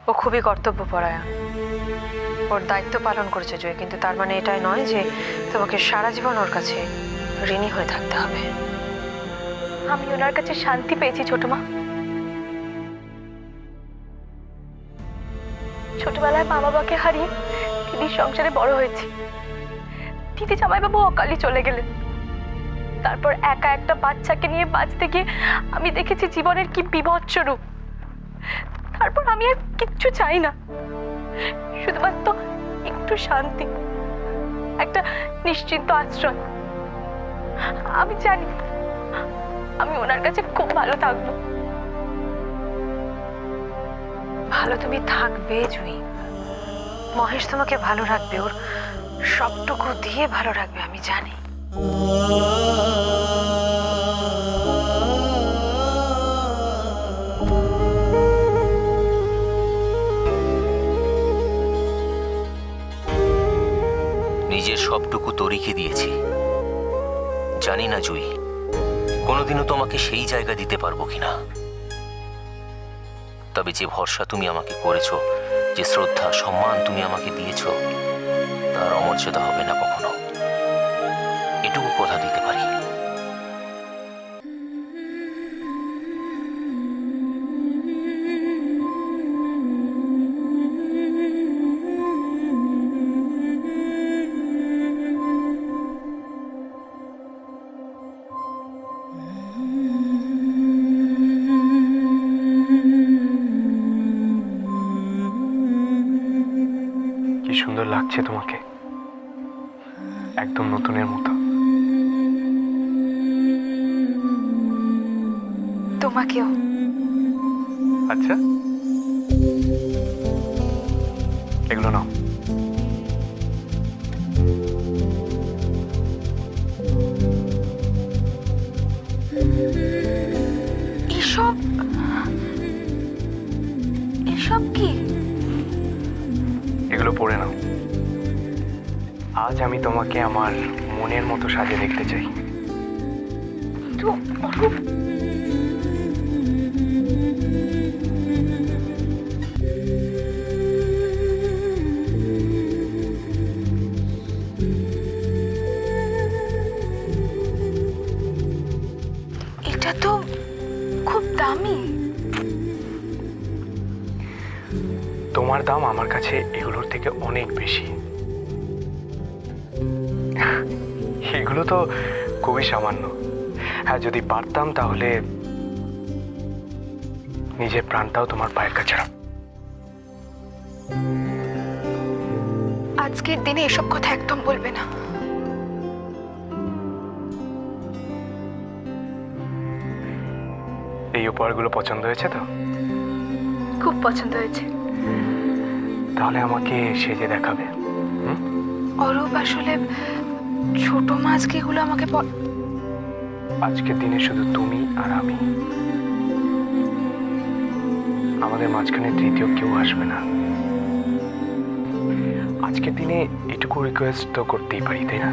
ও খুবই কর্তব্যপরায়ণ, ওর দায়িত্ব পালন করেছে জয়, কিন্তু তার মানে এটাই নয় যে তোমাকে সারা জীবন ওর কাছে ঋণী হয়ে থাকতে হবে। আমি ওনার কাছে শান্তি পেয়েছি ছোট মা। ছোটবেলায় মা বাবাকে হারিয়ে দিদির সংসারে বড় হয়েছি। দিদি জামাইবাবু অকালে চলে গেলেন, তারপর একা একটা বাচ্চাকে নিয়ে বাঁচতে গিয়ে আমি দেখেছি জীবনের কি বিভৎস রূপ। তারপর আমি আর কিচ্ছু চাই না, শুধুমাত্র একটু শান্তি, একটা নিশ্চিন্ত আশ্রয়। আমি জানি আমি ওনার কাছে খুব ভালো থাকবো। ভালো তুমি থাকবে জুই, মহেশ তোমাকে ভালো রাখবে, ওর সবটুকু দিয়ে ভালো রাখবে, আমি জানি। নিজের সবটুকু তো রেখে দিয়েছি। জানি না জুই, কোনোদিনও তোমাকে সেই জায়গা দিতে পারবো কিনা। তবে যে ভরসা তুমি আমাকে করেছো, যে শ্রদ্ধা সম্মান তুমি আমাকে দিয়েছো, তার অমর্যাদা হবে না কখনো, এটুকু কথা দিতে পারি। কি সুন্দর লাগছে তোমাকে, একদম নতুনের মতো। তোমাকেও। আচ্ছা, এগুলো নাও। এসব এসব কি? এগুলো পরে নাও। আজ আমি তোমাকে আমার মনের মতো সাজিয়ে দেখতে চাই। তো অরূপ, এটা তো খুব দামি। তোমার দাম আমার কাছে এগুলোর থেকে অনেক বেশি। এগুলো তো খুবই সামান্য। হ্যাঁ, যদি পারতাম তাহলে নিজের প্রাণটাও তোমার পায়ের কাছে রাখ। আজকের দিনে এসব কথা একদম বলবে না। এই উপহারগুলো পছন্দ হয়েছে তো? খুব পছন্দ হয়েছে। তাহলে আমাকে সেজে দেখাবে। অরূপ, আসলে ছোট মা আজকে এগুলো আমাকে আজকের দিনে শুধু তুমি আর আমি, আমাদের মাঝখানে তৃতীয় কেউ আসবে না। আজকের দিনে এটুকু রিকোয়েস্ট তো করতেই পারি, তাই না?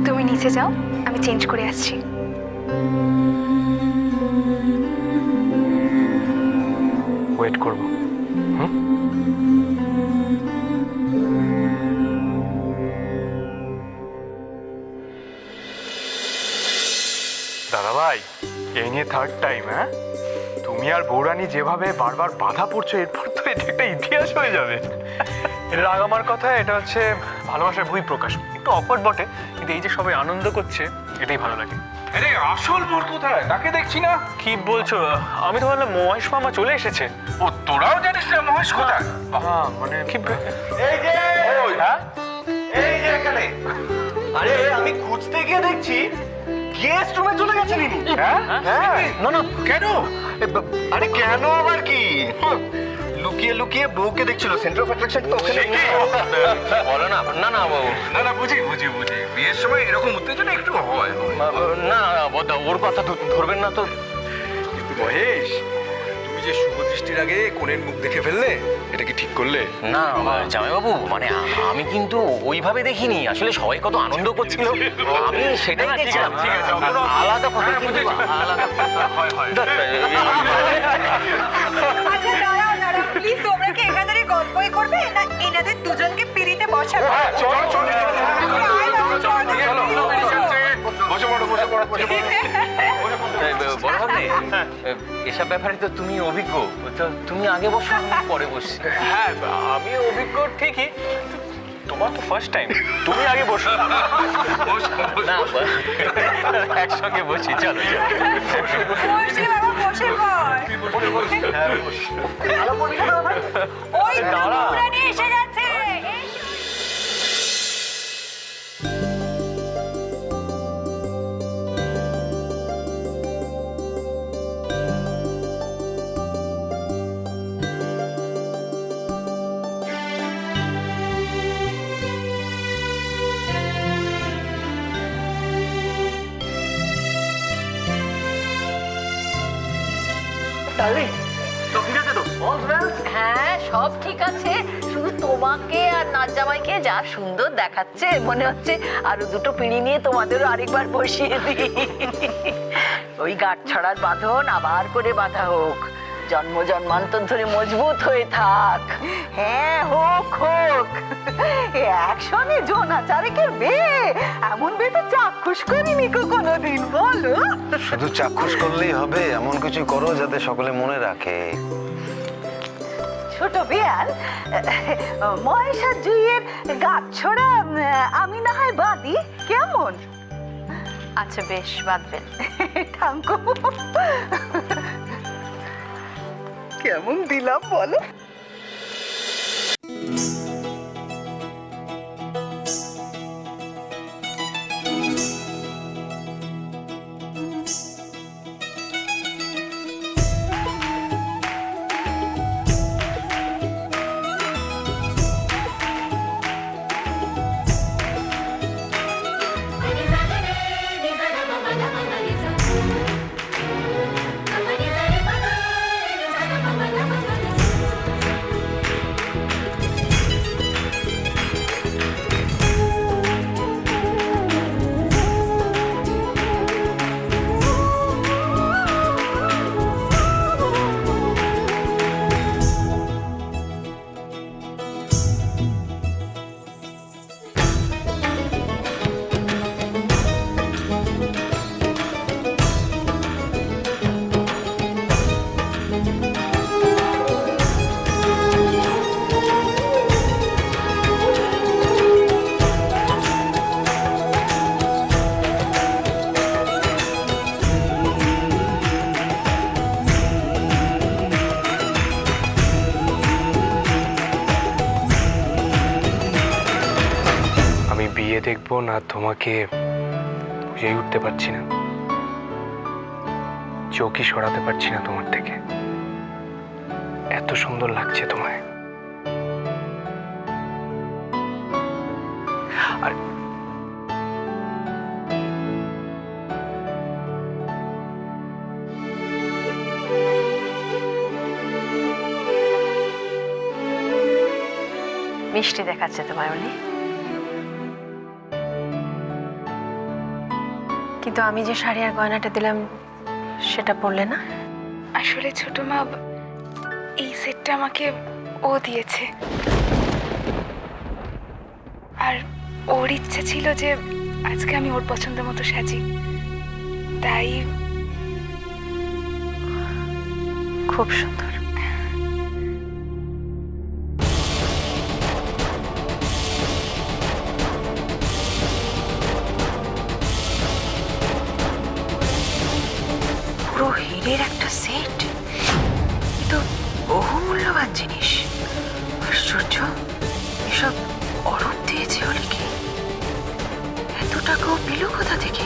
তুমি নিচে যাও, আমি চেঞ্জ করে আসছি। ওয়েট করবো। দাদা ভাই, এই নিয়ে থার্ড টাইম। হ্যাঁ, তুমি আর বৌরানী যেভাবে বারবার বাধা পড়ছো, এরপর তো এটা একটা ইতিহাস হয়ে যাবে। এটা রাগ আমার কথা, এটা হচ্ছে ভালোবাসার বই প্রকাশ। একটু অকওয়ার্ড বটে, কিন্তু এই যে সবাই আনন্দ করছে, এটাই ভালো লাগে। আরে আসল বর কোথায়? তাকে দেখছি না। কি বলছো? আমি তো ভাবলাম মহেশ মামা চলে এসেছে। ও, তোরাও জানিস না মহেশ কোথায়? হ্যাঁ, মানে কি এই যে, ওই, হ্যাঁ এই যে এখানে। আরে আমি খুঁজতে গিয়ে দেখছি গেস্ট রুমে চলে গেছেন ইনি। হ্যাঁ হ্যাঁ, না না, কেন? আরে কেন আবার কি? লুকিয়ে লুকিয়ে বউকে দেখছিল। সেন্টার অফ অ্যাট্রাকশন তো ওখানে। বলো না। না না না না, বুঝি বুঝি বুঝি, বিয়ের সময় এরকম উত্তেজনা একটু হয়। না, ওর কথা ধরবেন না তো। কিন্তু মহেশ, তুমি যে শুভ দৃষ্টির আগে কোণের মুখ দেখে ফেললে, এটা কি ঠিক করলে? না জামাইবাবু, মানে আমি কিন্তু ওইভাবে দেখিনি। আসলে সবাই কত আনন্দ করছিল, আমি সেটাই দেখছিলাম। ঠিক আছে, আলাদা কথা কিন্তু আলাদা আচ্ছা দাঁড়াও দাঁড়াও, প্লিজ তোমরা কি এখানে গল্পই করবে না এনাদের দুজনকে পিড়িতে বসাবে? চলো চলো বসে পড়ো বসে পড়ো বসে পড়ো। বড় ভাবনে, এসব ব্যাপারে তো তুমি অভিজ্ঞ, তো তুমি আগে বসো, আমি পরে বসছি। হ্যাঁ, আমি অভিজ্ঞ ঠিকই, তোমার তো ফার্স্ট টাইম, তুমি আগে বসো। না একসঙ্গে বসি, চলো বসে বাবা, বসে পড়। ওই তো বৌরানী এসে গেছে। হ্যাঁ সব ঠিক আছে, শুধু তোমাকে আর নাচ জামাইকে যা সুন্দর দেখাচ্ছে, মনে হচ্ছে আরো দুটো পিঁড়ি নিয়ে তোমাদেরও আরেকবার বসিয়ে দিই। ওই গাঁট ছড়ার বাঁধন আবার করে বাঁধা হোক, জন্ম জন্মান্তর ধরে মজবুত হয়ে থাক। হ্যাঁ হোক হোক, একসঙ্গে জোনা চারেকের বিয়ে, এমন বিয়ে তো চাক্ষুষ করিনি কোনোদিন, বলো? শুধু চাক্ষুষ করলেই হবে? এমন কিছু করো যাতে সকলে মনে রাখে। ছোট বিয়ান, মহেশ আর জুইয়ের গাছ ছড়া আমি না হয় বাঁধি, কেমন? আচ্ছা বেশ, বাঁধবেন। ঠাঙ্কু কেমন দিলাম বলো? বিয়ে দেখবো না তোমাকে বুঝেই উঠতে পারছি না, চোখই সরাতে পারছি না তোমার থেকে। এত সুন্দর লাগছে তোমায়। আর মিষ্টি দেখাচ্ছে তোমায় উনি, কিন্তু আমি যে শাড়ি আর গয়নাটা দিলাম সেটা পরলে না। আসলে ছোট মা, এই সেটটা আমাকে ও দিয়েছে, আর ওর ইচ্ছে ছিল যে আজকে আমি ওর পছন্দ মতো সাজি, তাই। খুব সুন্দর। পুরো হীরের একটা সেট, কিন্তু বহু মূল্যবান জিনিস। আশ্চর্য, এসব অরূপ দিয়েছে হলে কি? এত টাকাও পেল কোথা থেকে?